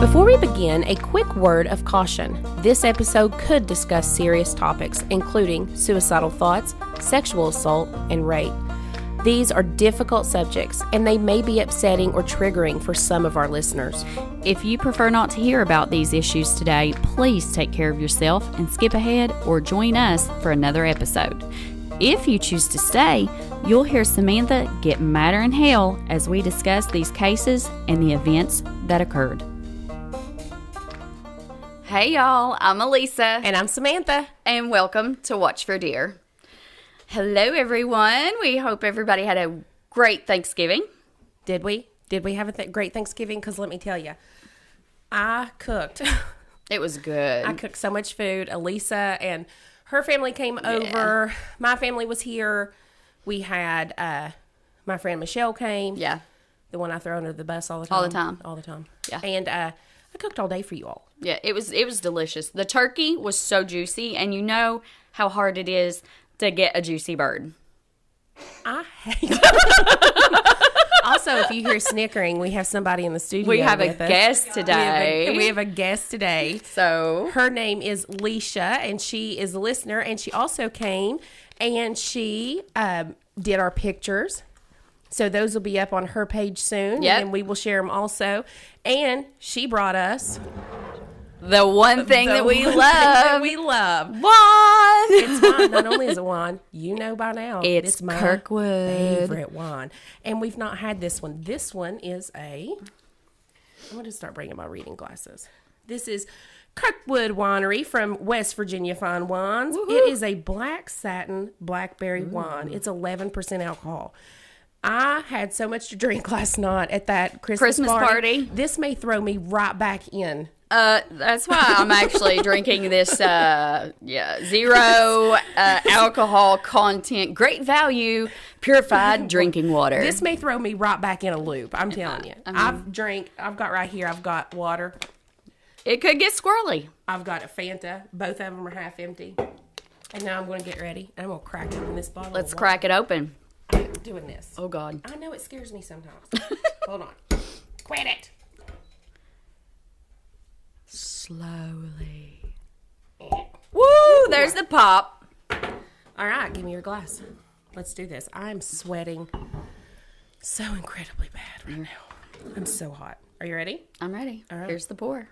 Before we begin, a quick word of caution. This episode could discuss serious topics, including suicidal thoughts, sexual assault, and rape. These are difficult subjects, and they may be upsetting or triggering for some of our listeners. If you prefer not to hear about these issues today, please take care of yourself and skip ahead or join us for another episode. If you choose to stay, you'll hear Samantha get madder in hell as we discuss these cases and the events that occurred. Hey y'all, I'm Elisa. And I'm Samantha. And welcome to Watch for Deer. Hello everyone. We hope everybody had a great Thanksgiving. Did we? Did we have a great Thanksgiving? Because let me tell you, I cooked. It was good. I cooked so much food. Elisa and her family came over. My family was here. We had, my friend Michelle came. Yeah. The one I throw under the bus all the time. All the time. Yeah. And I cooked all day for you all. Yeah, it was delicious. The turkey was so juicy, and you know how hard it is to get a juicy bird. I hate Also, if you hear snickering, we have somebody in the studio. We have a with us. guest today. We have a guest today. So her name is Leisha, and she is a listener, and she also came, and she did our pictures. So those will be up on her page soon, and we will share them also. And she brought us the one thing that we love. Wine. It's wine. Not only is it wine, you know by now. It's my Kirkwood. favorite wine. And we've not had this one. This one is I'm going to start bringing my reading glasses. This is Kirkwood Winery from West Virginia Fine Wines. Woo-hoo. It is a black satin blackberry wine. It's 11% alcohol. I had so much to drink last night at that Christmas party. This may throw me right back in. That's why I'm actually drinking this, zero alcohol content, great value, purified drinking water. This may throw me right back in a loop. I'm telling you. I've got right here, I've got water. It could get squirrely. I've got a Fanta. Both of them are half empty. And now I'm going to get ready. I'm going to crack open this bottle. Let's crack it open. Doing this. Oh, God. I know it scares me sometimes. Hold on. Quit it. Slowly. Woo! There's the pop. All right. Give me your glass. Let's do this. I'm sweating so incredibly bad right now. I'm so hot. Are you ready? I'm ready. All right. Here's the pour.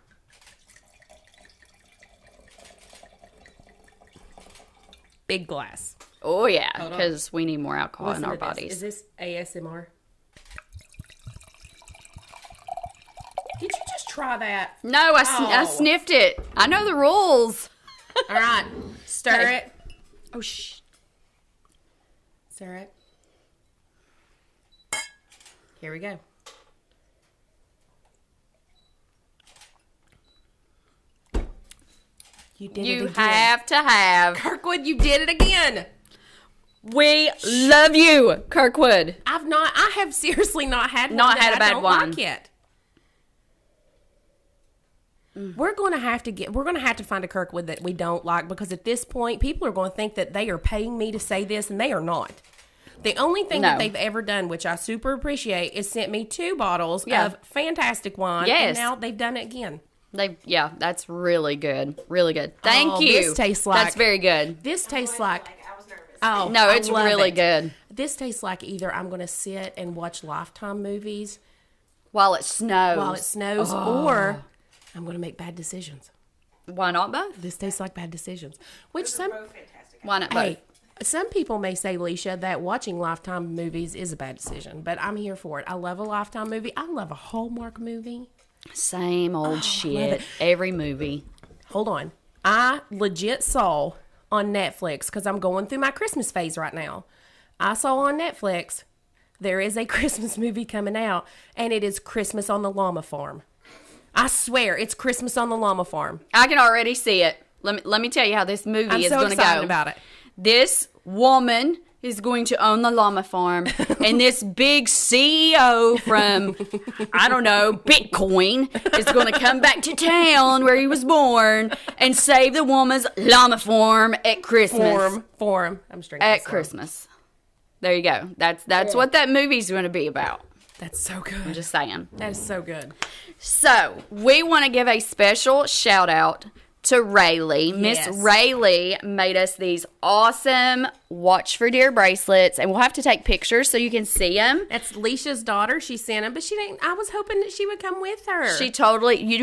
Big glass. Oh, yeah, because we need more alcohol in our Listen to bodies. Is this ASMR? Did you just try that? No, I sniffed it. I know the rules. All right. Stir it. Oh, shh. Stir it. Here we go. You did it again. You have to have. Kirkwood, you did it again. We love you, Kirkwood. I have seriously not had Not one had that a bad I don't one. like yet. We're going to have to find a Kirkwood that we don't like, because at this point people are going to think that they are paying me to say this, and they are not. The only thing that they've ever done, which I super appreciate, is sent me 2 bottles of fantastic wine, and now they've done it again. That's really good. Really good. Thank you. This tastes like... That's very good. This tastes like... I was nervous. Oh, no, it's really good. This tastes like either I'm going to sit and watch Lifetime movies While it snows. Or I'm going to make bad decisions. Why not both? This tastes like bad decisions. Which They're both fantastic. Why not both? Hey, some people may say, Leisha, that watching Lifetime movies is a bad decision, but I'm here for it. I love a Lifetime movie. I love a Hallmark movie. Same old shit. Every movie. Hold on. I legit saw on Netflix, because I'm going through my Christmas phase right now. I saw on Netflix there is a Christmas movie coming out, and it is Christmas on the Llama Farm. I swear, it's Christmas on the Llama Farm. I can already see it. Let me tell you how this movie is going to go. I'm so excited about it. This woman is going to own the llama farm, and this big CEO from, I don't know, Bitcoin is going to come back to town where he was born and save the woman's llama farm at Christmas. Form. I'm straight at Christmas. There you go. That's what that movie's going to be about. That's so good. I'm just saying. That is so good. So, we want to give a special shout out to Rayleigh. Miss Rayleigh made us these awesome Watch for Deer bracelets, and we'll have to take pictures so you can see them. That's Leisha's daughter. She sent them, but she didn't. I was hoping that she would come with her. You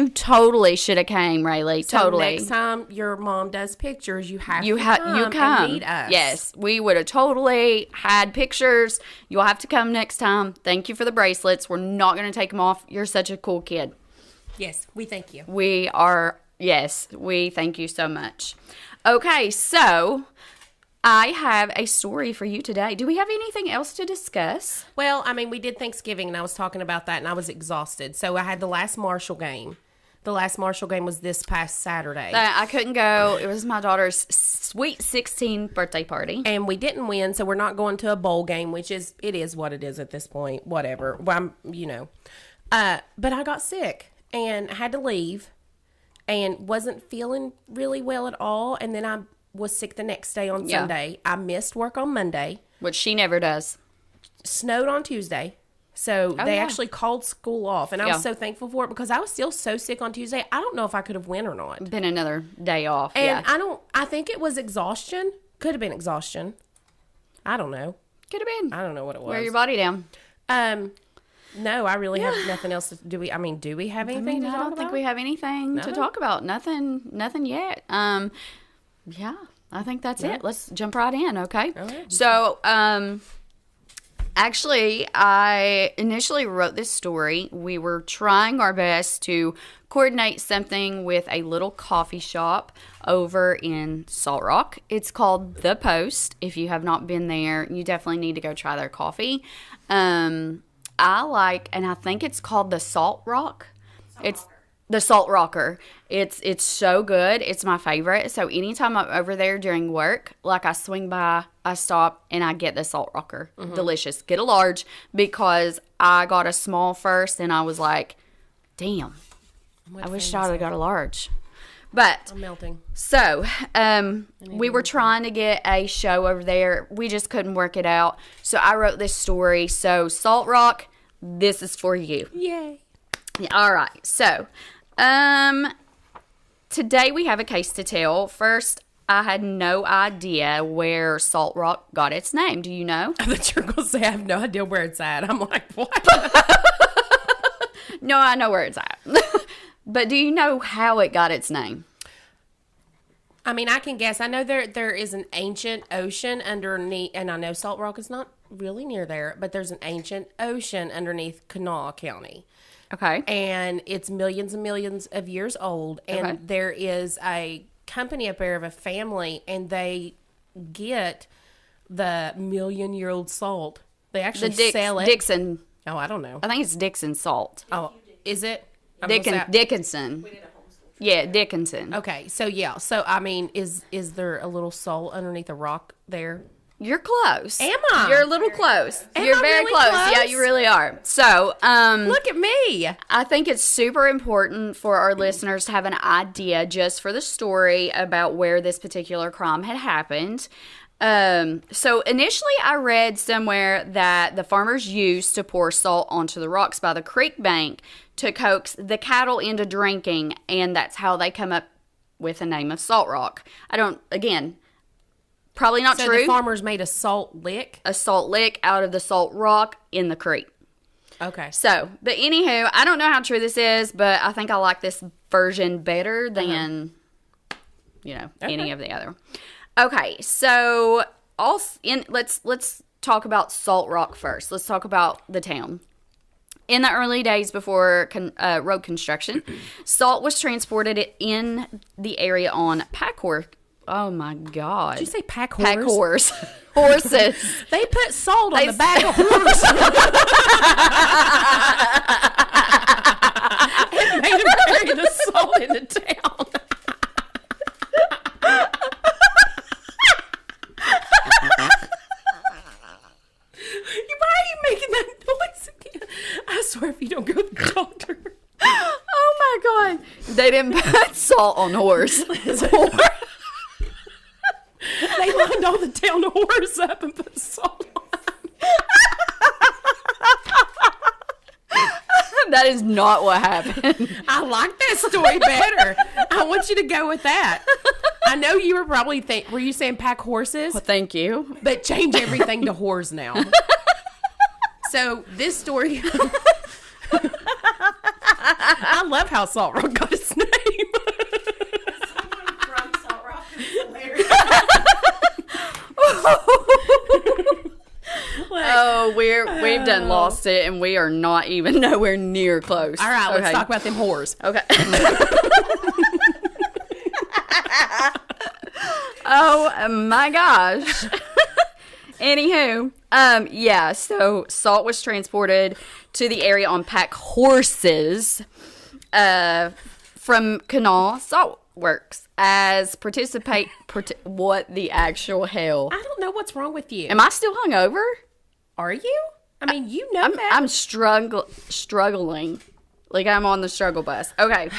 totally should have came, Rayleigh. So totally. Next time your mom does pictures, you come and meet us. Yes, we would have totally had pictures. You'll have to come next time. Thank you for the bracelets. We're not going to take them off. You're such a cool kid. Yes, we thank you. Yes, we thank you so much. Okay, so I have a story for you today. Do we have anything else to discuss? Well, I mean, we did Thanksgiving, and I was talking about that, and I was exhausted. So I had the last Marshall game. The last Marshall game was this past Saturday. I couldn't go. It was my daughter's sweet 16th birthday party. And we didn't win, so we're not going to a bowl game, it is what it is at this point. Whatever. Well, but I got sick and had to leave. And wasn't feeling really well at all. And then I was sick the next day on Sunday. I missed work on Monday. Which she never does. Snowed on Tuesday. So they actually called school off. And I was so thankful for it because I was still so sick on Tuesday. I don't know if I could have went or not. Been another day off. And I think it was exhaustion. Could have been exhaustion. I don't know. Could have been. I don't know what it was. Wear your body down. No, I really have nothing else to do. We have anything to talk about? I don't think we have anything to talk about. Nothing yet. Yeah, I think that's it. Let's jump right in, okay? So, actually, I initially wrote this story. We were trying our best to coordinate something with a little coffee shop over in Salt Rock. It's called The Post. If you have not been there, you definitely need to go try their coffee. And I think it's called the Salt Rock. It's the Salt Rocker. It's so good. It's my favorite. So anytime I'm over there during work, like I swing by, I stop, and I get the Salt Rocker. Mm-hmm. Delicious. Get a large because I got a small first, and I was like, damn, I wish I would have got a large. But I'm melting. So, we were trying to get a show over there. We just couldn't work it out. So I wrote this story. So Salt Rock, this is for you. Yay. All right. So, today we have a case to tell. First, I had no idea where Salt Rock got its name. Do you know? I thought you were going to say I have no idea where it's at. I'm like, what? No, I know where it's at. But do you know how it got its name? I mean, I can guess. I know there is an ancient ocean underneath, and I know Salt Rock is not really near there, but there's an ancient ocean underneath Kanawha County. Okay. And it's millions and millions of years old, and there is a company up there of a family, and they get the million-year-old salt. They actually sell it. Dixon. Oh, I don't know. I think it's Dixon Salt. Oh, is it? Dickinson. Yeah, Dickinson. Okay, so yeah. So, I mean, is there a little salt underneath a rock there? You're close. Am I? You're a little close. You're very really close. Yeah, you really are. So, look at me. I think it's super important for our listeners to have an idea just for the story about where this particular crime had happened. So initially I read somewhere that the farmers used to pour salt onto the rocks by the creek bank to coax the cattle into drinking, and that's how they come up with the name of Salt Rock. Probably not true. So the farmers made a salt lick? A salt lick out of the salt rock in the creek. Okay. So, but anywho, I don't know how true this is, but I think I like this version better than, any of the other. Okay, so let's talk about Salt Rock first. Let's talk about the town. In the early days before road construction, salt was transported in the area on pack horse. Oh my God! Did you say pack horse? Pack horse. Horses. They put salt on the back of horses. It made them carry the salt into town. Why are you making that noise again? I swear if you don't go to the doctor. Oh my God. They didn't put salt on horse. They lined all the town horse up and put salt on. That is not what happened. I like that story better. I want you to go with that. I know you were probably were you saying pack horses? Well, thank you. But change everything to whores now. So this story, I love how Salt Rock got its name. Someone from Salt Rock is hilarious. Oh, we've done lost it, and we are not even nowhere near close. All right, let's talk about them whores. Okay. Oh my gosh. Anywho, yeah, so salt was transported to the area on pack horses from Canal Salt Works as what the actual hell? I don't know what's wrong with you. Am I still hungover? Are you? I mean, you know that. I'm struggling. Like I'm on the struggle bus. Okay.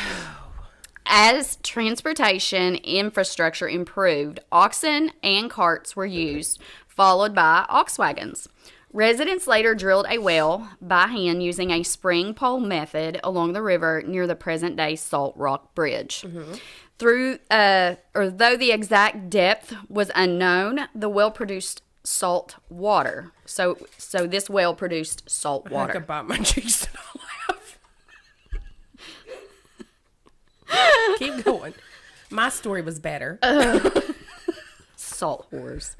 As transportation infrastructure improved, oxen and carts were used, followed by ox wagons. Residents later drilled a well by hand using a spring pole method along the river near the present-day Salt Rock Bridge. Mm-hmm. Though the exact depth was unknown, the well produced salt water. So this well produced salt water. I could bite my cheeks and all laugh. Keep going. My story was better. Salt whores.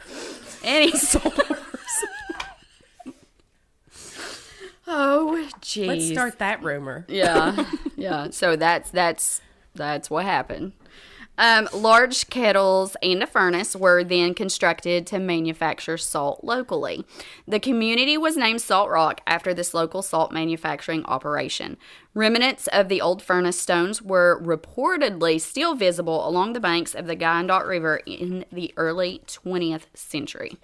Any salt whores. Oh, jeez. Let's start that rumor. Yeah. So that's what happened. Large kettles and a furnace were then constructed to manufacture salt locally. The community was named Salt Rock after this local salt manufacturing operation. Remnants of the old furnace stones were reportedly still visible along the banks of the Wyandotte River in the early 20th century.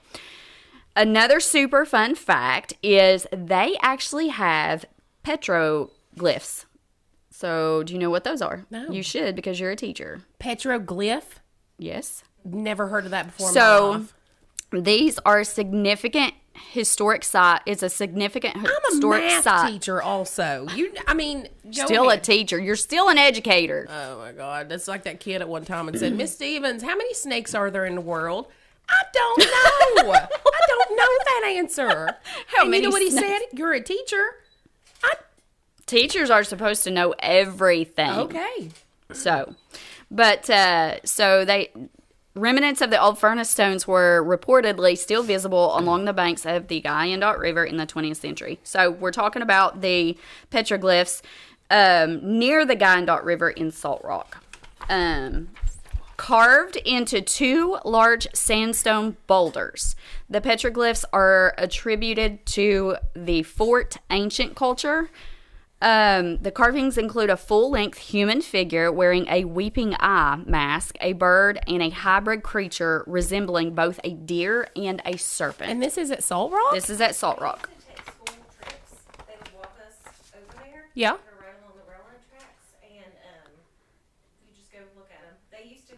Another super fun fact is they actually have petroglyphs. So, do you know what those are? No. You should, because you're a teacher. Petroglyph? Yes. Never heard of that before in my life. These are significant historic site. It's a significant historic I'm a math site. teacher also. Still a teacher. You're still an educator. Oh, my God. That's like that kid at one time and said, Miss Stevens, how many snakes are there in the world? I don't know. I don't know that answer. How many you know what he snakes? said? You're a teacher. Teachers are supposed to know everything. Okay. Remnants of the old furnace stones were reportedly still visible along the banks of the Wyandotte River in the 20th century. So we're talking about the petroglyphs near the Wyandotte River in Salt Rock. Carved into two large sandstone boulders. The petroglyphs are attributed to the Fort ancient culture. The carvings include a full-length human figure wearing a weeping eye mask, a bird, and a hybrid creature resembling both a deer and a serpent. And this is at Salt Rock? This is at Salt Rock. To take school trips, they would walk us over there. Yeah. Right along the railroad tracks, and you just go look at them. They used to.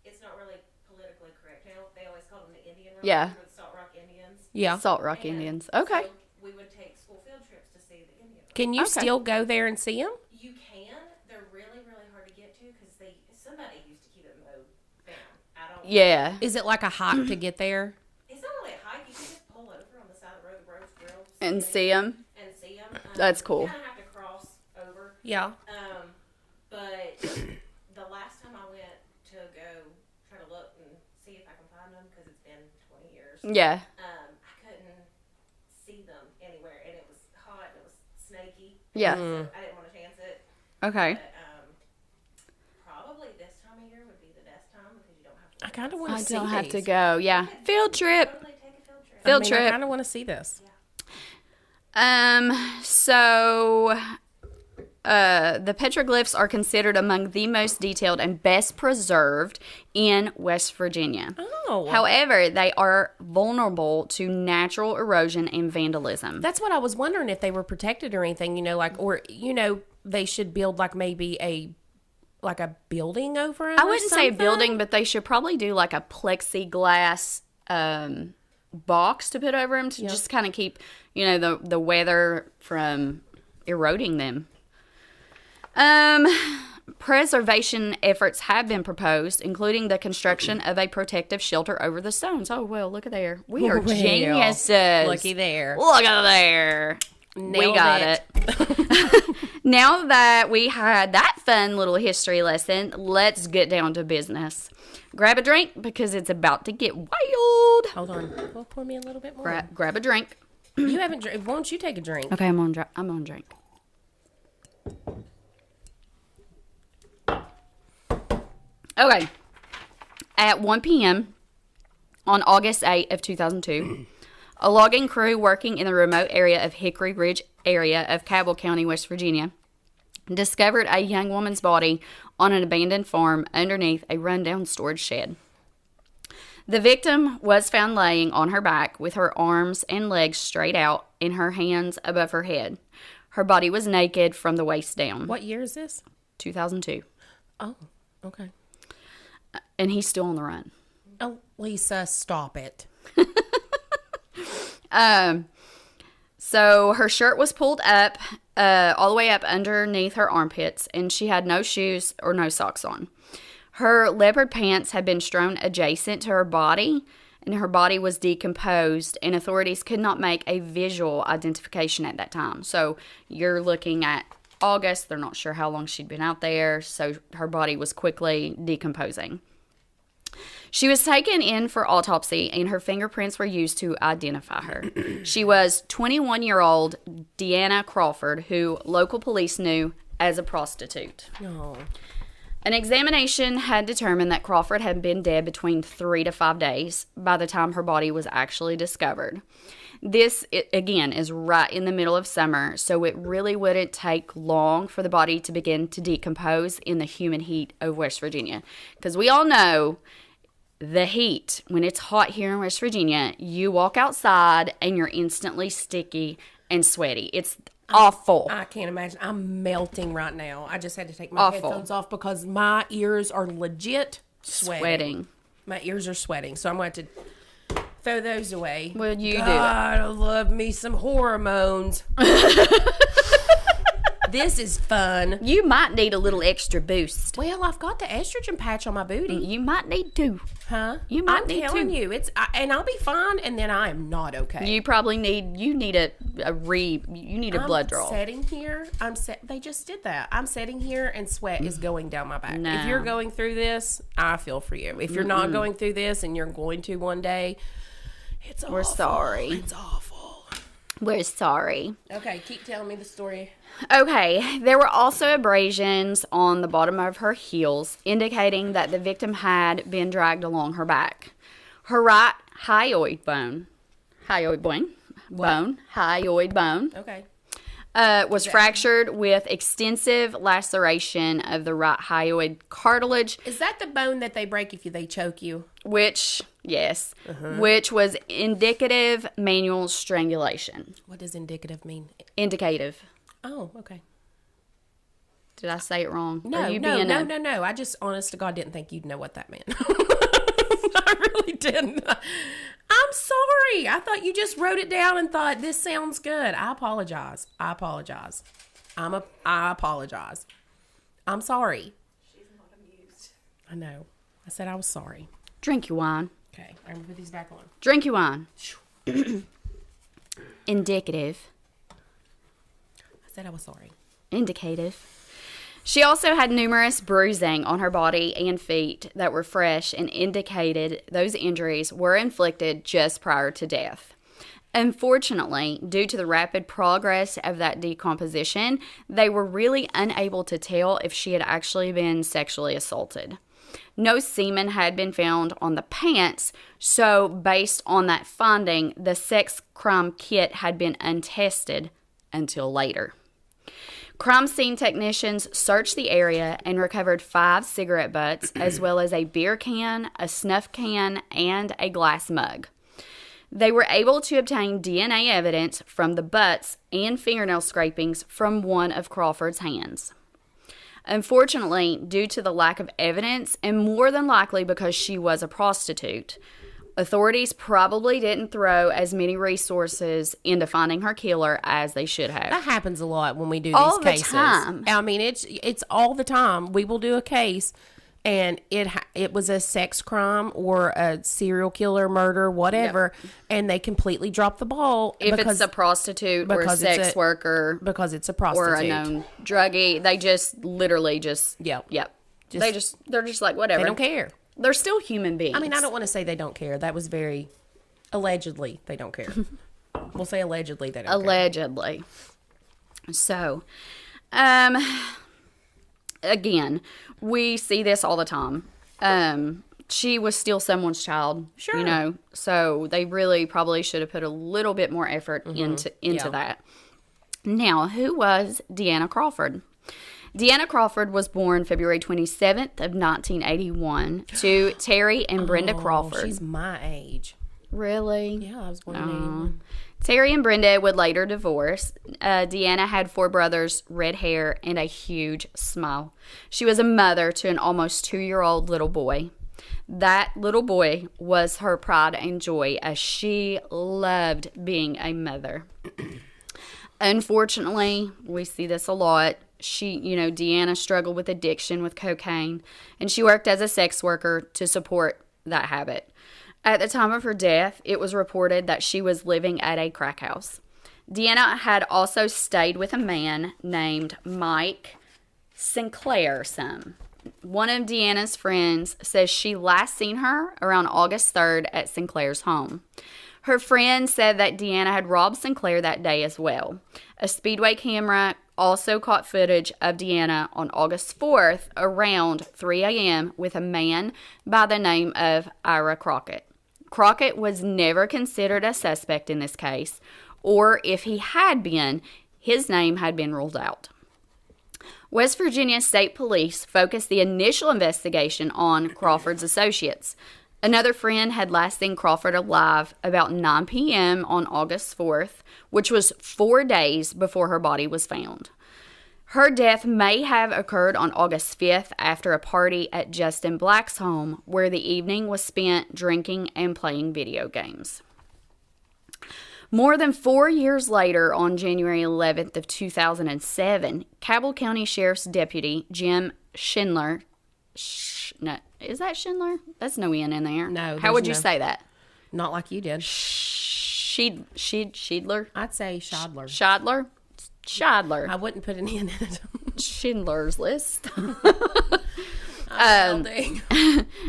It's not really politically correct. They always called them the Indian Railroad. Yeah. Or the Salt Rock Indians. Yeah. Salt Rock Indians. Okay. So we would take school field trips to see the Indian Railroad. Can you still go there and see them? You can. They're really, really hard to get to because somebody used to keep it mowed down. I don't. Yeah. Is it like a hike to get there? It's not really a hike. You can just pull over on the side of the road. The road's real And skinny, see them. and see them. That's cool. You kind of have to cross over. Yeah. But the last time I went to go try to look and see if I can find them because it's been 20 years. Yeah. I couldn't see them anywhere, and it was hot. And it was snaky. Yeah. So I didn't want to chance it. Okay. But probably this time of year would be the best time because you don't have to. I kind of want I to see don't have to these. go. Yeah. Field trip. Totally take a field trip. Field I trip. kind of want to see this. The petroglyphs are considered among the most detailed and best preserved in West Virginia. Oh. However, they are vulnerable to natural erosion and vandalism. That's what I was wondering, if they were protected or anything, they should build like maybe a building over them. I wouldn't say a building, but they should probably do like a plexiglass box to put over them to just kind of keep, the weather from eroding them. Preservation efforts have been proposed, including the construction of a protective shelter over the stones. Oh, well, look at there. We are geniuses. Looky there. Look at there. We got it. Now that we had that fun little history lesson, let's get down to business. Grab a drink because it's about to get wild. Hold on. Well, pour me a little bit more. Grab a drink. You haven't drank. Won't you take a drink? Okay, I'm on drink. Okay. At 1 p.m. on August 8 of 2002, a logging crew working in the remote area of Hickory Ridge area of Cabell County, West Virginia, discovered a young woman's body on an abandoned farm underneath a rundown storage shed. The victim was found laying on her back with her arms and legs straight out and her hands above her head. Her body was naked from the waist down. What year is this? 2002. Oh, okay. And he's still on the run. Oh, Lisa, stop it. So her shirt was pulled up all the way up underneath her armpits, and she had no shoes or no socks on. Her leopard pants had been strewn adjacent to her body, and her body was decomposed, and authorities could not make a visual identification at that time. So you're looking at August. They're not sure how long she'd been out there, so her body was quickly decomposing. She was taken in for autopsy, and her fingerprints were used to identify her. She was 21-year-old Deanna Crawford, who local police knew as a prostitute. Oh. An examination had determined that Crawford had been dead between 3 to 5 days by the time her body was actually discovered. This, again, is right in the middle of summer, so it really wouldn't take long for the body to begin to decompose in the humid heat of West Virginia. Because we all know the heat, when it's hot here in West Virginia, you walk outside and you're instantly sticky and sweaty. It's awful. I can't imagine. I'm melting right now. I just had to take my headphones off because my ears are legit sweating. My ears are sweating, so I'm going to throw those away. Well, you do it. I love me some hormones. This is fun. You might need a little extra boost. Well, I've got the estrogen patch on my booty. You might need to. Huh? You might need to. I'm telling you, and I'll be fine, and then I am not okay. You probably need a blood draw. I'm sitting here. They just did that. I'm sitting here, and sweat is going down my back. No. If you're going through this, I feel for you. If you're not going through this, and you're going to one day, it's awful. We're sorry. It's awful. We're sorry. Okay, keep telling me the story. Okay, there were also abrasions on the bottom of her heels, indicating that the victim had been dragged along her back. Her right hyoid bone, okay, was fractured with extensive laceration of the right hyoid cartilage. Is that the bone that they break if they choke you? Which was indicative manual strangulation. What does indicative mean? Indicative. Oh, okay. Did I say it wrong? No. I just, honest to God, didn't think you'd know what that meant. I really didn't. I'm sorry. I thought you just wrote it down and thought, this sounds good. I apologize. I apologize. I'm sorry. She's not amused. I know. I said I was sorry. Drink your wine. Okay, I'm going to put these back on. Drink your wine. Indicative. I said I was sorry. Indicative. She also had numerous bruising on her body and feet that were fresh and indicated those injuries were inflicted just prior to death. Unfortunately, due to the rapid progress of that decomposition, they were really unable to tell if she had actually been sexually assaulted. No semen had been found on the pants, so based on that finding, the sex crime kit had been untested until later. Crime scene technicians searched the area and recovered 5 cigarette butts, as well as a beer can, a snuff can, and a glass mug. They were able to obtain DNA evidence from the butts and fingernail scrapings from one of Crawford's hands. Unfortunately, due to the lack of evidence, and more than likely because she was a prostitute, Authorities probably didn't throw as many resources into finding her killer as they should have. That happens a lot when we do all these cases. The time. I mean, it's all the time. We will do a case, and it was a sex crime or a serial killer, murder, whatever, and they completely drop the ball. If it's a prostitute or a sex worker. Because it's a prostitute. Or a known druggie. They just literally just... Yep. They're just like, whatever. They don't care. They're still human beings. I mean, I don't want to say they don't care. That was very... Allegedly, they don't care. We'll say allegedly they don't care. Allegedly. So, again, we see this all the time. She was still someone's child. Sure. You know, so they really probably should have put a little bit more effort into that. Now, who was Deanna Crawford? Deanna Crawford was born February 27th of 1981 to Terry and Brenda Crawford. She's my age. Really? Yeah, I was born in 81. Terry and Brenda would later divorce. Deanna had 4 brothers, red hair, and a huge smile. She was a mother to an almost 2-year-old little boy. That little boy was her pride and joy, as she loved being a mother. Unfortunately, we see this a lot. Deanna struggled with addiction with cocaine, and she worked as a sex worker to support that habit. At the time of her death, it was reported that she was living at a crack house. Deanna had also stayed with a man named Mike Sinclair. One of Deanna's friends says she last seen her around August 3rd at Sinclair's home. Her friend said that Deanna had robbed Sinclair that day as well. A Speedway camera also caught footage of Deanna on August 4th around 3 a.m. with a man by the name of Ira Crockett. Crockett was never considered a suspect in this case, or if he had been, his name had been ruled out. West Virginia State Police focused the initial investigation on Crawford's associates. Another friend had last seen Crawford alive about 9 p.m. on August 4th, which was 4 days before her body was found. Her death may have occurred on August 5th after a party at Justin Black's home, where the evening was spent drinking and playing video games. More than 4 years later, on January 11th of 2007, Cabell County Sheriff's Deputy Jim Schindler... is that Schindler? That's no N in there. No. How would you say that? Not like you did. Shidler? I'd say Shodler. Shadler. I wouldn't put an N in it. Schindler's List.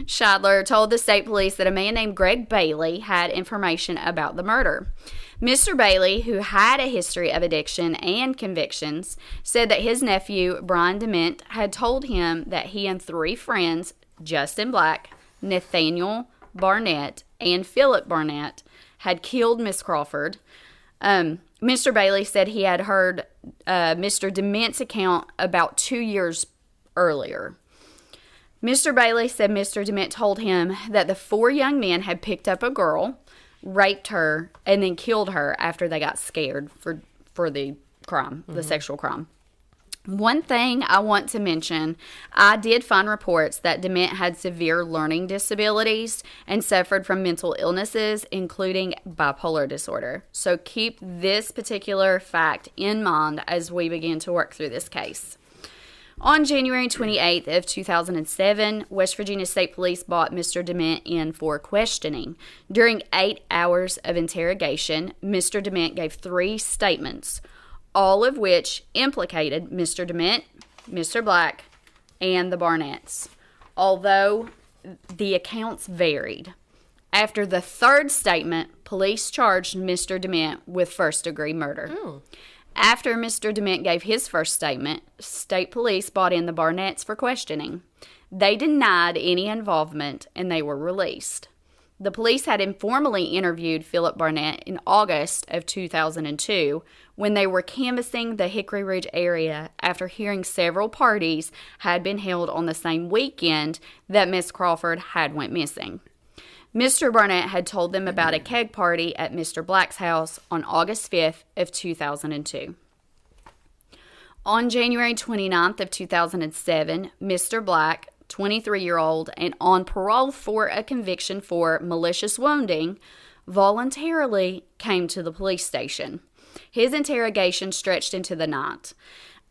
Shadler told the state police that a man named Greg Bailey had information about the murder. Mr. Bailey, who had a history of addiction and convictions, said that his nephew, Brian DeMint, had told him that he and 3 friends, Justin Black, Nathaniel Barnett, and Philip Barnett, had killed Miss Crawford. Mr. Bailey said he had heard Mr. DeMint's account about 2 years earlier. Mr. Bailey said Mr. DeMint told him that the 4 young men had picked up a girl, raped her, and then killed her after they got scared for the crime, the sexual crime. One thing I want to mention, I did find reports that DeMint had severe learning disabilities and suffered from mental illnesses, including bipolar disorder. So keep this particular fact in mind as we begin to work through this case. On January 28th of 2007, West Virginia State Police brought Mr. DeMint in for questioning. During 8 hours of interrogation, Mr. DeMint gave 3 statements, all of which implicated Mr. DeMint, Mr. Black, and the Barnetts, although the accounts varied. After the 3rd statement, police charged Mr. DeMint with first-degree murder. Oh. After Mr. DeMint gave his first statement, state police brought in the Barnetts for questioning. They denied any involvement, and they were released. The police had informally interviewed Philip Barnett in August of 2002 when they were canvassing the Hickory Ridge area after hearing several parties had been held on the same weekend that Miss Crawford had went missing. Mr. Barnett had told them about a keg party at Mr. Black's house on August 5th of 2002. On January 29th of 2007, Mr. Black 23-year-old, and on parole for a conviction for malicious wounding, voluntarily came to the police station. His interrogation stretched into the night.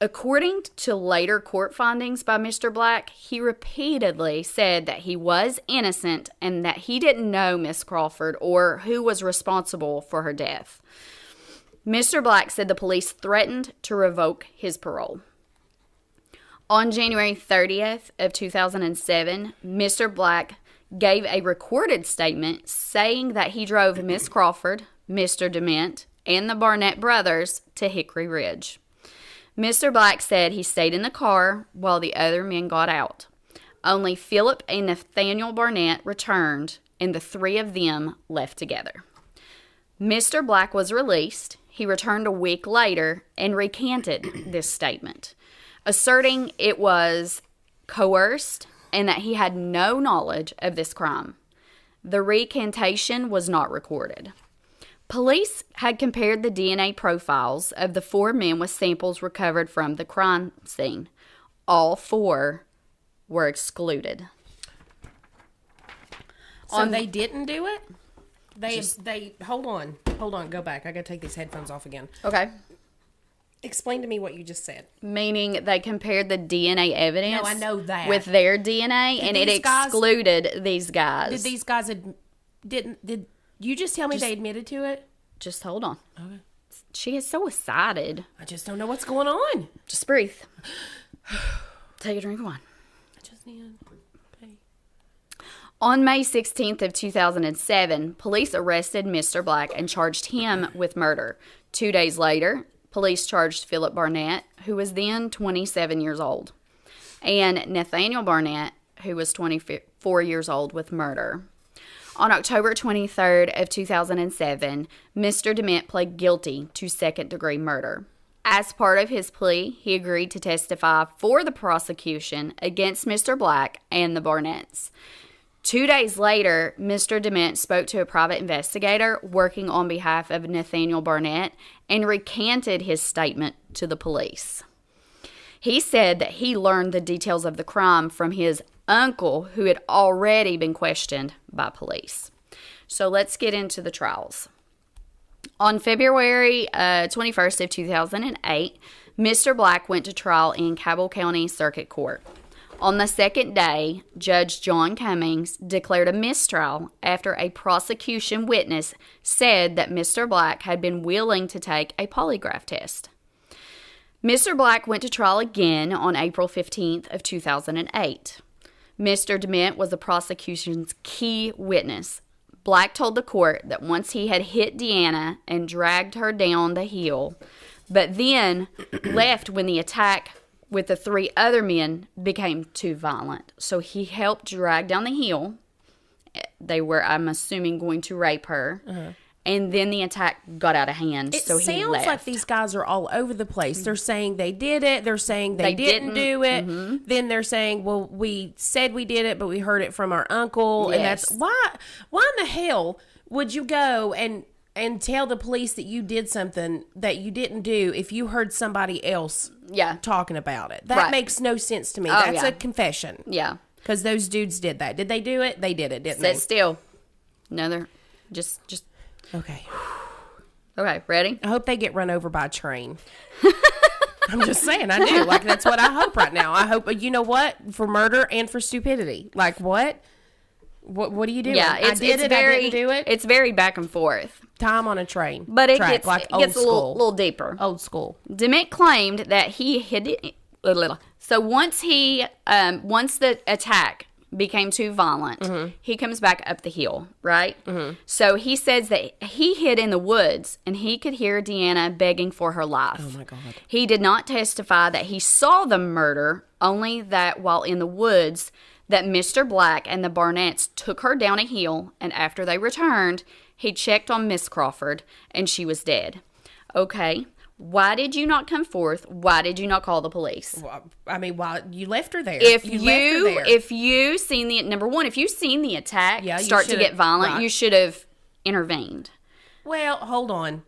According to later court findings by Mr. Black, he repeatedly said that he was innocent and that he didn't know Miss Crawford or who was responsible for her death. Mr. Black said the police threatened to revoke his parole. On January 30th of 2007, Mr. Black gave a recorded statement saying that he drove Miss Crawford, Mr. DeMint, and the Barnett brothers to Hickory Ridge. Mr. Black said he stayed in the car while the other men got out. Only Philip and Nathaniel Barnett returned, and the three of them left together. Mr. Black was released. He returned a week later and recanted this statement, asserting it was coerced and that he had no knowledge of this crime. The recantation was not recorded. Police had compared the DNA profiles of the four men with samples recovered from the crime scene. All four were excluded. So they didn't do it? They hold on, go back. I gotta take these headphones off again. Okay. Explain to me what you just said. Meaning they compared the DNA evidence. No, I know that. With their DNA, and it excluded these guys. Did these guys did you just tell me they admitted to it? Just hold on. Okay. She is so excited. I just don't know what's going on. Just breathe. Take a drink of wine. I just need. Okay. On May 16th of 2007, police arrested Mr. Black and charged him with murder. 2 days later, police charged Philip Barnett, who was then 27 years old, and Nathaniel Barnett, who was 24 years old, with murder. On October 23rd of 2007, Mr. DeMint pled guilty to second-degree murder. As part of his plea, he agreed to testify for the prosecution against Mr. Black and the Barnetts. 2 days later, Mr. DeMint spoke to a private investigator working on behalf of Nathaniel Barnett and recanted his statement to the police. He said that he learned the details of the crime from his uncle, who had already been questioned by police. So let's get into the trials. On February 21st of 2008, Mr. Black went to trial in Cabell County Circuit Court. On the second day, Judge John Cummings declared a mistrial after a prosecution witness said that Mr. Black had been willing to take a polygraph test. Mr. Black went to trial again on April 15th of 2008. Mr. DeMint was the prosecution's key witness. Black told the court that once he had hit Deanna and dragged her down the hill, but then left when the attack with the three other men became too violent. So he helped drag down the hill. They were, I'm assuming, going to rape her. Uh-huh. And then the attack got out of hand, so he left. It sounds like these guys are all over the place. They're saying they did it. They're saying they didn't do it. Mm-hmm. Then they're saying, well, we said we did it, but we heard it from our uncle. Yes. And that's why in the hell would you go and tell the police that you did something that you didn't do if you heard somebody else talking about it? That makes no sense to me. That's a confession. Yeah. Because those dudes did that. Did they do it? They did it, didn't they? Sit still. No, they're just... Okay. Okay, ready? I hope they get run over by a train. I'm just saying, I do. Like, that's what I hope right now. I hope, you know what? For murder and for stupidity. Like, what? What are you doing? Yeah, I didn't do it. It's very back and forth. Time on a train. But it gets a little deeper. Old school. DeMint claimed that he hid it. So once the attack became too violent, mm-hmm. he comes back up the hill, right? Mm-hmm. So he says that he hid in the woods and he could hear Deanna begging for her life. Oh my God. He did not testify that he saw the murder, only that while in the woods, that Mr. Black and the Barnetts took her down a hill, and after they returned, he checked on Miss Crawford and she was dead. Okay. Why did you not come forth? Why did you not call the police? Well, I mean, why you left her there? If you seen the attack start to get violent, you should have intervened. Well, hold on.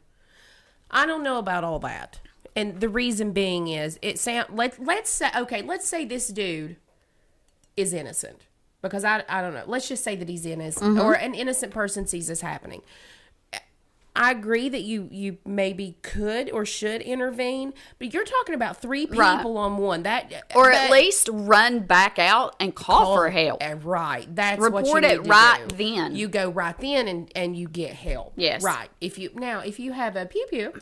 I don't know about all that, and the reason being is let's say this dude is innocent. Because I don't know. Let's just say that he's innocent, or an innocent person sees this happening. I agree that you maybe could or should intervene, but you're talking about 3 people on one. Or at least run back out and call for help. Right. That's Report what you need it to right do. then. You go right then and you get help. Yes. Right. If you have a pew-pew.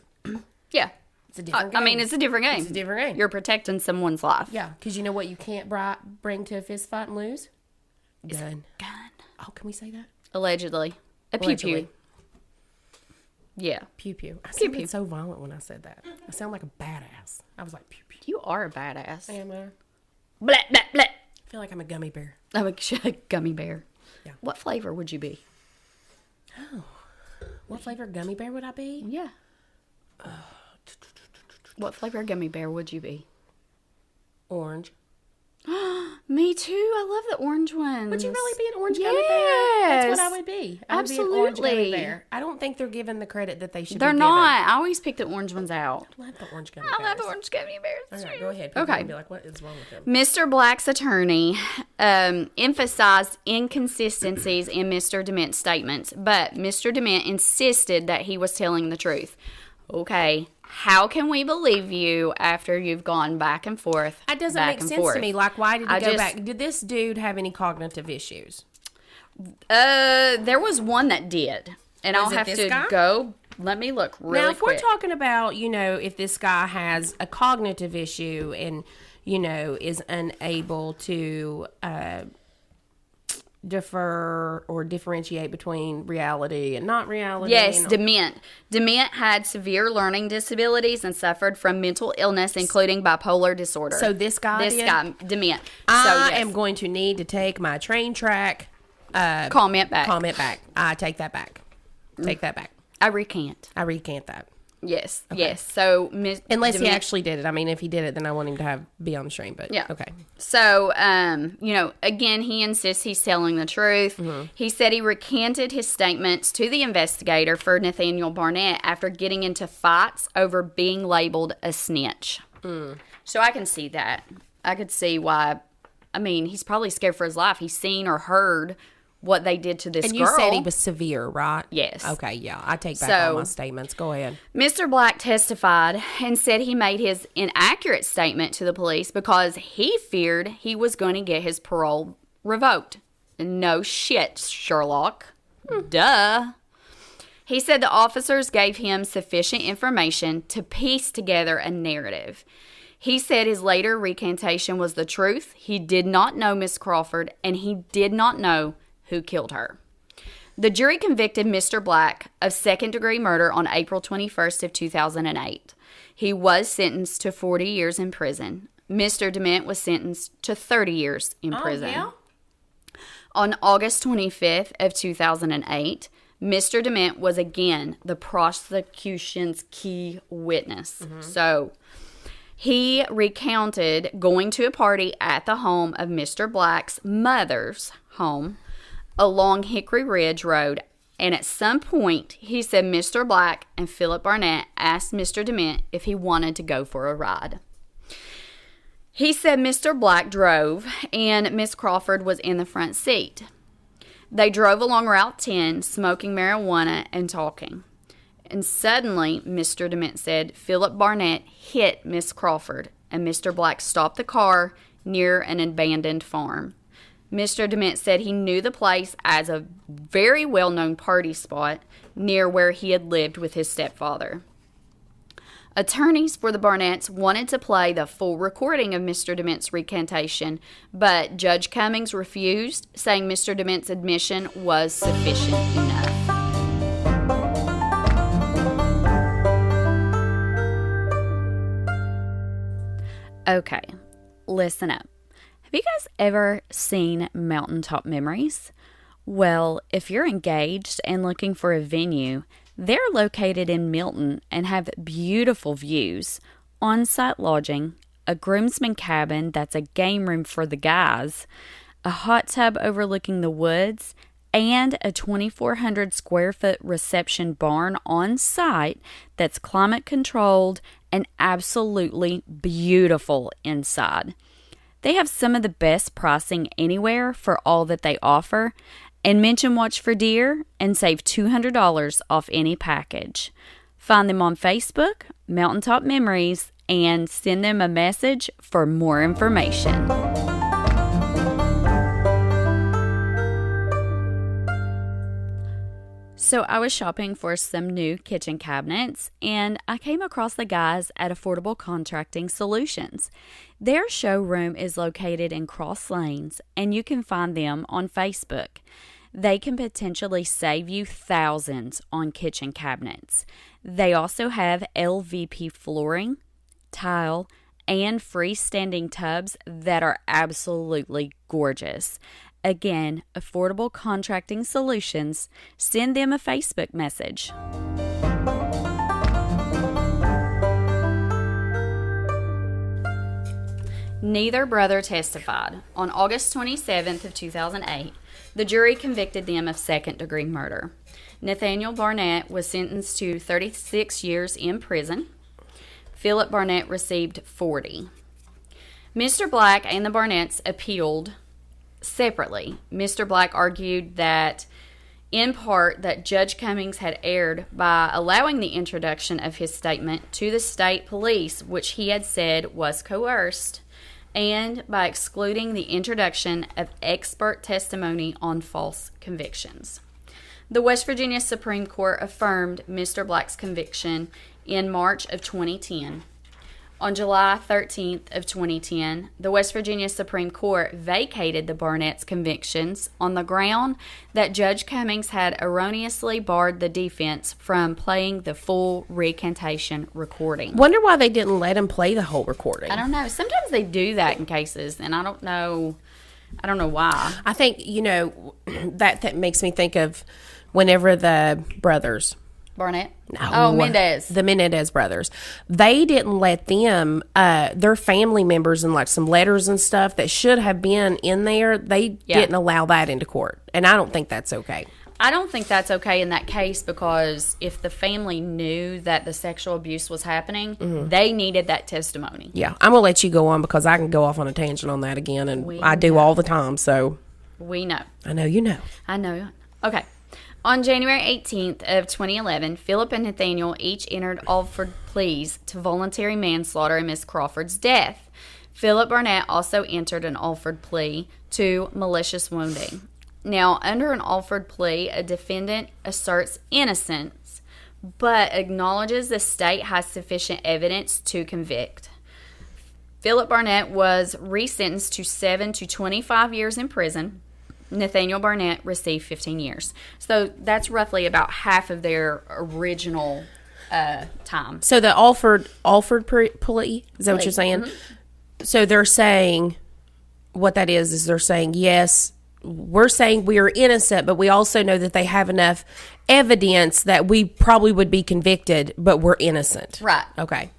Yeah. It's a different game. I mean, it's a different game. It's a different game. You're protecting someone's life. Yeah. Because you know what you can't bring to a fist fight and lose? Gun. Oh, can we say that? Allegedly. A pew-pew. Yeah. Pew-pew. I sounded so violent when I said that. I sound like a badass. I was like, pew-pew. You are a badass. Am I? Blah, blah, blah. I feel like I'm a gummy bear. I'm a gummy bear. Yeah. What flavor would you be? Oh. What flavor gummy bear would I be? Yeah. What flavor gummy bear would you be? Orange. Me too. I love the orange ones. Would you really be an orange gummy bear? That's what I would be. I would be an orange gummy bear. I don't think they're given the credit that they should be given. They're not. I always pick the orange ones out. I love the orange gummy bears. I love the orange gummy bears. All right, go ahead. People will be like, what is wrong with them? Mr. Black's attorney emphasized inconsistencies in Mr. DeMent's statements, but Mr. DeMent insisted that he was telling the truth. Okay, how can we believe you after you've gone back and forth? That doesn't make sense to me. Like, why did he go back? Did this dude have any cognitive issues? There was one that did. And I'll have to go. Let me look really quick. Now, if we're talking about, if this guy has a cognitive issue and, is unable to defer or differentiate between reality and not reality. Yes, DeMent. DeMent had severe learning disabilities and suffered from mental illness, including bipolar disorder. So this guy DeMent. I am going to need to take my train track comment back. I take that back. Take that back. I recant that. Yes, okay. Yes. So, unless he actually did it. I mean, if he did it, then I want him to be on the stream. But yeah, okay. So, again, he insists he's telling the truth. Mm-hmm. He said he recanted his statements to the investigator for Nathaniel Barnett after getting into fights over being labeled a snitch. So I can see that. I could see why. I mean, he's probably scared for his life. He's seen or heard what they did to this girl. And you said he was severe, right? Yes. Okay, yeah. I take back all my statements. Go ahead. Mr. Black testified and said he made his inaccurate statement to the police because he feared he was going to get his parole revoked. No shit, Sherlock. Duh. He said the officers gave him sufficient information to piece together a narrative. He said his later recantation was the truth. He did not know Miss Crawford, and he did not know who killed her. The jury convicted Mr. Black of second-degree murder on April 21st of 2008. He was sentenced to 40 years in prison. Mr. DeMent was sentenced to 30 years in prison. Yeah? On August 25th of 2008, Mr. DeMent was again the prosecution's key witness. Mm-hmm. So he recounted going to a party at the home of Mr. Black's mother's home along Hickory Ridge Road, and at some point, he said Mr. Black and Philip Barnett asked Mr. DeMent if he wanted to go for a ride. He said Mr. Black drove, and Miss Crawford was in the front seat. They drove along Route 10, smoking marijuana and talking. And suddenly, Mr. DeMent said Philip Barnett hit Miss Crawford, and Mr. Black stopped the car near an abandoned farm. Mr. DeMent said he knew the place as a very well-known party spot near where he had lived with his stepfather. Attorneys for the Barnetts wanted to play the full recording of Mr. DeMent's recantation, but Judge Cummings refused, saying Mr. DeMent's admission was sufficient enough. Okay, listen up. Have you guys ever seen Mountaintop Memories? Well, if you're engaged and looking for a venue, they're located in Milton and have beautiful views, on-site lodging, a groomsman cabin that's a game room for the guys, a hot tub overlooking the woods, and a 2,400 square foot reception barn on site that's climate controlled and absolutely beautiful inside. They have some of the best pricing anywhere for all that they offer. And mention Watch for Deer and save $200 off any package. Find them on Facebook, Mountaintop Memories, and send them a message for more information. So I was shopping for some new kitchen cabinets, and I came across the guys at Affordable Contracting Solutions. Their showroom is located in Cross Lanes, and you can find them on Facebook. They can potentially save you thousands on kitchen cabinets. They also have LVP flooring, tile, and freestanding tubs that are absolutely gorgeous. Again, Affordable Contracting Solutions. Send them a Facebook message. Neither brother testified. On August 27th of 2008, the jury convicted them of second-degree murder. Nathaniel Barnett was sentenced to 36 years in prison. Philip Barnett received 40. Mr. Black and the Barnetts appealed separately. Mr. Black argued that, in part, that Judge Cummings had erred by allowing the introduction of his statement to the state police, which he had said was coerced, and by excluding the introduction of expert testimony on false convictions. The West Virginia Supreme Court affirmed Mr. Black's conviction in March of 2010. On July 13th of 2010, the West Virginia Supreme Court vacated the Barnett's convictions on the ground that Judge Cummings had erroneously barred the defense from playing the full recantation recording. Wonder why they didn't let him play the whole recording. I don't know. Sometimes they do that in cases, and I don't know why. I think, that makes me think of whenever the brothers... Barnett? No. Mendez. The Menendez brothers. They didn't let them, their family members and like some letters and stuff that should have been in there, they didn't allow that into court. And I don't think that's okay. I don't think that's okay in that case because if the family knew that the sexual abuse was happening, they needed that testimony. Yeah. I'm going to let you go on because I can go off on a tangent on that again. And I do all the time. So we know. I know you know. I know. Okay. On January 18th of 2011, Philip and Nathaniel each entered offered pleas to voluntary manslaughter in Miss Crawford's death. Philip Barnett also entered an offered plea to malicious wounding. Now, under an offered plea, a defendant asserts innocence, but acknowledges the state has sufficient evidence to convict. Philip Barnett was resentenced to 7 to 25 years in prison. Nathaniel Barnett received 15 years. So that's roughly about half of their original time. So the offered plea, is that what you're saying? Mm-hmm. So they're saying, what that is they're saying, yes, we're saying we are innocent, but we also know that they have enough evidence that we probably would be convicted, but we're innocent. Right. Okay.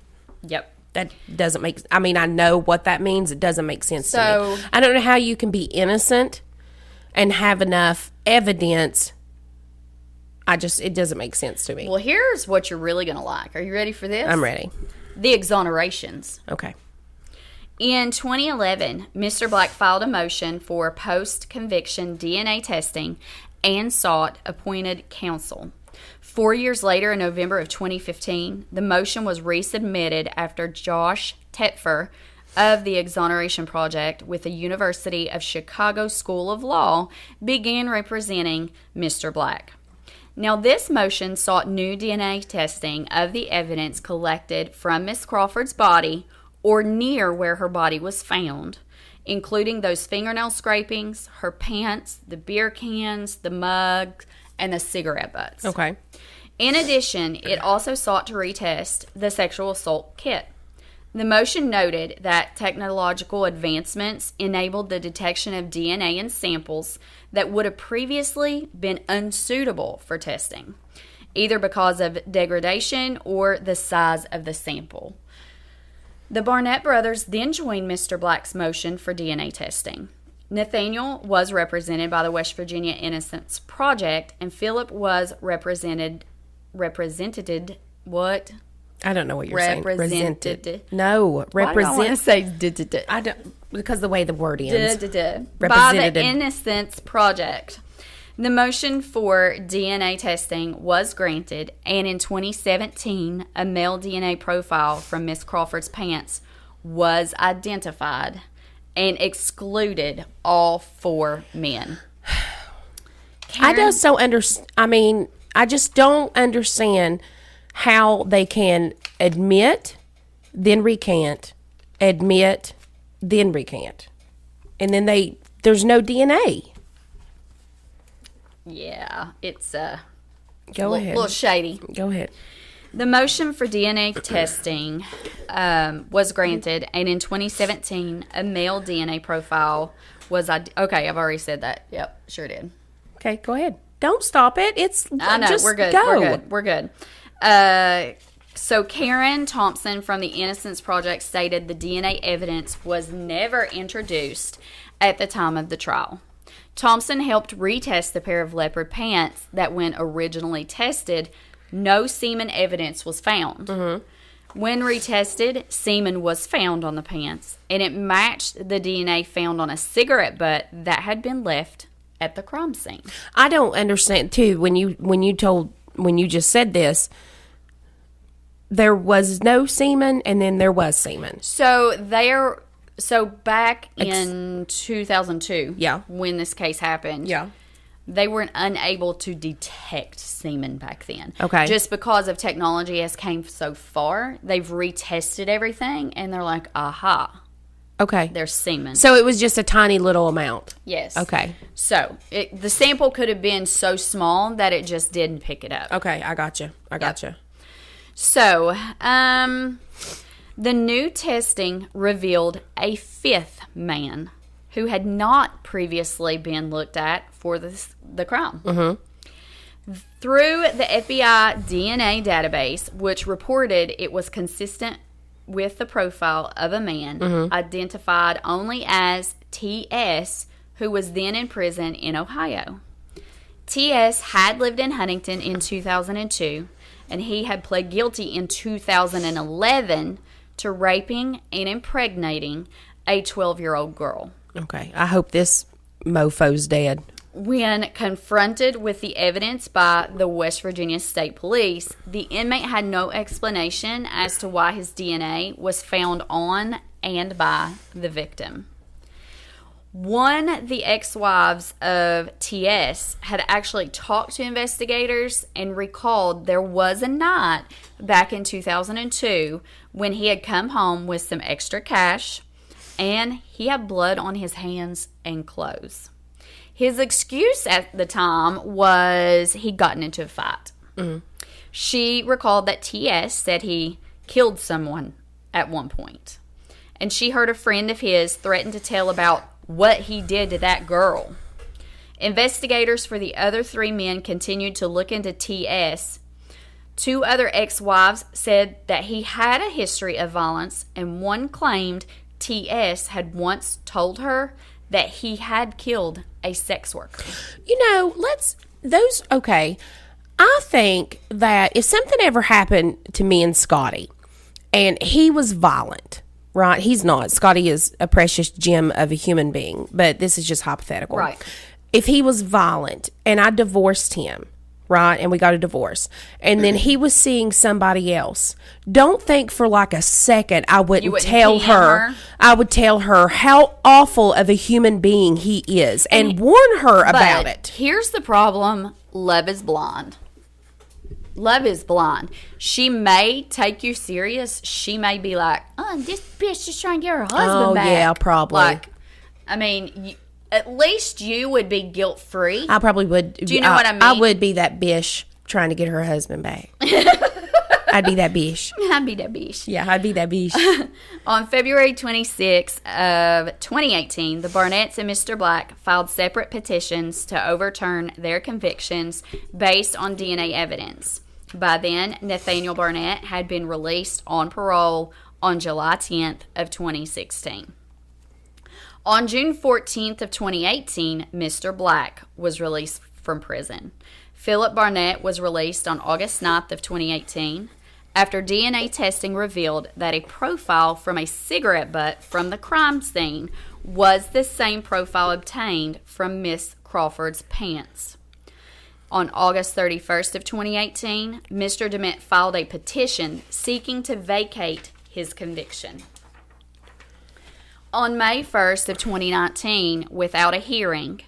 Yep. That doesn't make, I know what that means. It doesn't make sense to me. I don't know how you can be innocent and have enough evidence. It doesn't make sense to me. Well, here's what you're really going to like. Are you ready for this? I'm ready. The exonerations. Okay. In 2011, Mr. Black filed a motion for post-conviction DNA testing and sought appointed counsel. 4 years later, in November of 2015, the motion was resubmitted after Josh Tepfer of the Exoneration Project with the University of Chicago School of Law began representing Mr. Black. Now, this motion sought new DNA testing of the evidence collected from Miss Crawford's body or near where her body was found, including those fingernail scrapings, her pants, the beer cans, the mug, and the cigarette butts. Okay. In addition, it also sought to retest the sexual assault kit. The motion noted that technological advancements enabled the detection of DNA in samples that would have previously been unsuitable for testing, either because of degradation or the size of the sample. The Barnett brothers then joined Mr. Black's motion for DNA testing. Nathaniel was represented by the West Virginia Innocence Project, and Philip was represented I don't know what you're saying. Represented. No, Why do I want to say I don't. because the way the word ends. By the Innocence Project. The motion for DNA testing was granted, and in 2017, a male DNA profile from Miss Crawford's pants was identified and excluded all 4 men. I just don't understand how they can admit, then recant, admit, then recant. And then there's no DNA. Yeah, it's Go ahead. A little shady. Go ahead. The motion for DNA testing was granted, and in 2017, a male DNA profile was... Okay, I've already said that. Yep, sure did. Okay, go ahead. Don't stop it. I know, just we're good. Go. We're good. So Karen Thompson from the Innocence Project stated the DNA evidence was never introduced at the time of the trial. Thompson helped retest the pair of leopard pants that, when originally tested, no semen evidence was found. Mm-hmm. When retested, semen was found on the pants, and it matched the DNA found on a cigarette butt that had been left at the crime scene. I don't understand too when you just said this. There was no semen, and then there was semen. So back in 2002, when this case happened, they weren't unable to detect semen back then. Okay. Just because of technology has came so far, they've retested everything, and they're like, aha. Okay. There's semen. So it was just a tiny little amount. Yes. Okay. So the sample could have been so small that it just didn't pick it up. Okay, I got you. So, the new testing revealed a 5th man who had not previously been looked at for the crime. Mm-hmm. Through the FBI DNA database, which reported it was consistent with the profile of a man identified only as T.S., who was then in prison in Ohio. T.S. had lived in Huntington in 2002, and he had pled guilty in 2011 to raping and impregnating a 12-year-old girl. Okay. I hope this mofo's dead. When confronted with the evidence by the West Virginia State Police, the inmate had no explanation as to why his DNA was found on and by the victim. The ex-wives of T.S. had actually talked to investigators and recalled there was a night back in 2002 when he had come home with some extra cash and he had blood on his hands and clothes. His excuse at the time was he'd gotten into a fight. Mm-hmm. She recalled that T.S. said he killed someone at one point. And she heard a friend of his threaten to tell about what he did to that girl. Investigators for the other 3 men continued to look into T.S. 2 other ex-wives said that he had a history of violence, and one claimed T.S. had once told her that he had killed a sex worker. I think that if something ever happened to me and Scotty, and he was violent, right? He's not. Scotty is a precious gem of a human being, but this is just hypothetical. Right. If he was violent and I divorced him, right, and we got a divorce, and then he was seeing somebody else, don't think for like a second I wouldn't tell her. I would tell her how awful of a human being he is and warn her about it. Here's the problem. Love is blind. Love is blind. She may take you serious. She may be like, oh, this bitch is trying to get her husband back. Oh, yeah, probably. At least you would be guilt-free. I probably would. Do you know what I mean? I would be that bitch trying to get her husband back. I'd be that bitch. I'd be that bitch. Yeah, I'd be that bitch. On February 26th of 2018, the Barnetts and Mr. Black filed separate petitions to overturn their convictions based on DNA evidence. By then, Nathaniel Barnett had been released on parole on July 10th of 2016. On June 14th of 2018, Mr. Black was released from prison. Philip Barnett was released on August 9th of 2018. after DNA testing revealed that a profile from a cigarette butt from the crime scene was the same profile obtained from Miss Crawford's pants. On August 31st of 2018, Mr. DeMint filed a petition seeking to vacate his conviction. On May 1st of 2019, without a hearing,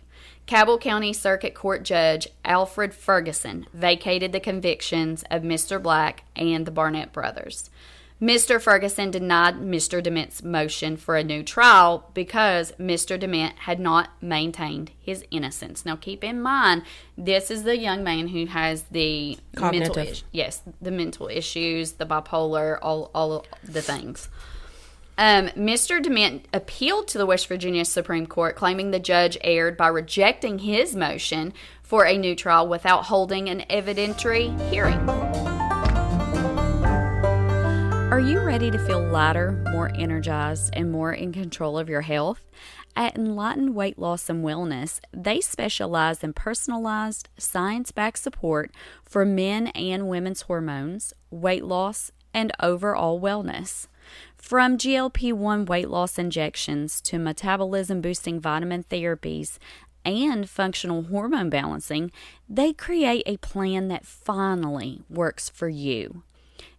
Cabell County Circuit Court Judge Alfred Ferguson vacated the convictions of Mr. Black and the Barnett brothers. Mr. Ferguson denied Mr. DeMint's motion for a new trial because Mr. DeMint had not maintained his innocence. Now, keep in mind, this is the young man who has the mental issues, the bipolar, all the things. Mr. DeMint appealed to the West Virginia Supreme Court, claiming the judge erred by rejecting his motion for a new trial without holding an evidentiary hearing. Are you ready to feel lighter, more energized, and more in control of your health? At Enlightened Weight Loss and Wellness, they specialize in personalized, science-backed support for men and women's hormones, weight loss, and overall wellness. From GLP-1 weight loss injections to metabolism-boosting vitamin therapies and functional hormone balancing, they create a plan that finally works for you.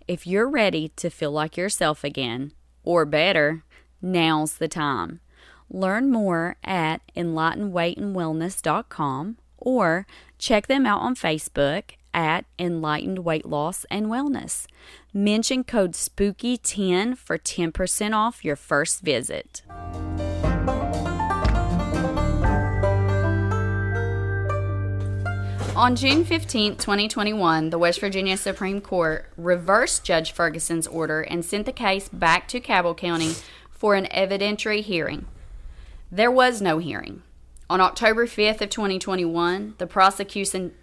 If you're ready to feel like yourself again, or better, now's the time. Learn more at enlightenedweightandwellness.com or check them out on Facebook at Enlightened Weight Loss and Wellness. Mention code SPOOKY10 for 10% off your first visit. On June 15, 2021, the West Virginia Supreme Court reversed Judge Ferguson's order and sent the case back to Cabell County for an evidentiary hearing. There was no hearing. On October 5th of 2021, the prosecution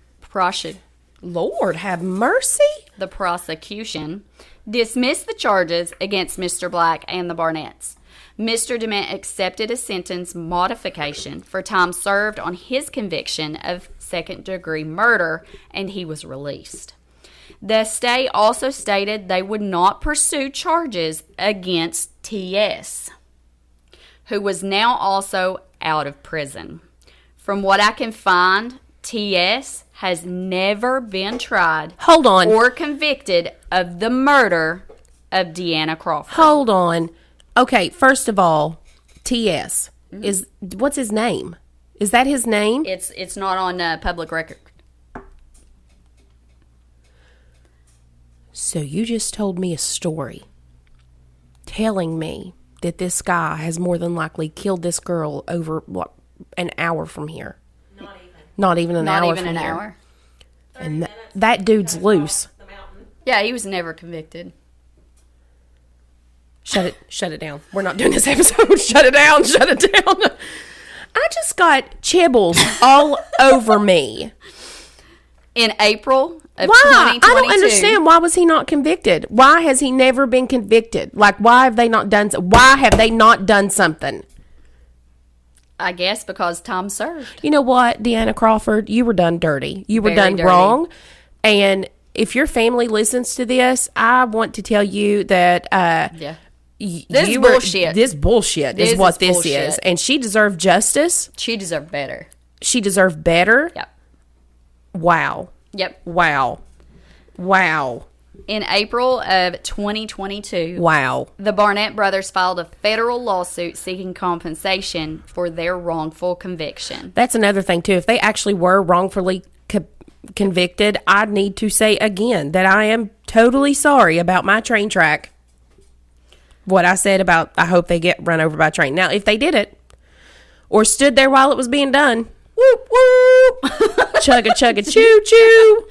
Lord have mercy. The prosecution dismissed the charges against Mr. Black and the Barnetts. Mr. DeMint accepted a sentence modification for time served on his conviction of second-degree murder, and he was released. The state also stated they would not pursue charges against T.S., who was now also out of prison. From what I can find, T.S. has never been tried or convicted of the murder of Deanna Crawford. Hold on. Okay, first of all, T.S. is, what's his name? Is that his name? It's not on public record. So you just told me a story telling me that this guy has more than likely killed this girl over, what, an hour from here? Not even an hour from here. And that dude's loose. Yeah, he was never convicted. Shut it down. We're not doing this episode. Shut it down. I just got chibbles all over me. In April of 2022. I don't understand. Why was he not convicted? Why has he never been convicted? Like, why have they not done something? I guess because time served. You know what, Deanna Crawford? You were done dirty. You were done wrong. And if your family listens to this, I want to tell you that This bullshit is what this is. And she deserved justice. She deserved better. She deserved better? Yep. Wow. Yep. Wow. In April of 2022, wow, the Barnett brothers filed a federal lawsuit seeking compensation for their wrongful conviction. That's another thing, too. If they actually were wrongfully convicted, I need to say again that I am totally sorry about my train track. What I said about, I hope they get run over by a train. Now, if they did it, or stood there while it was being done, whoop, whoop, chugga, chugga, choo, choo.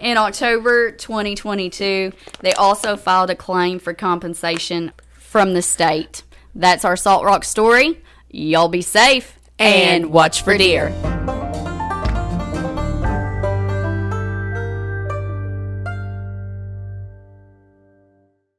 In October 2022, they also filed a claim for compensation from the state. That's our Salt Rock story. Y'all be safe and watch for deer.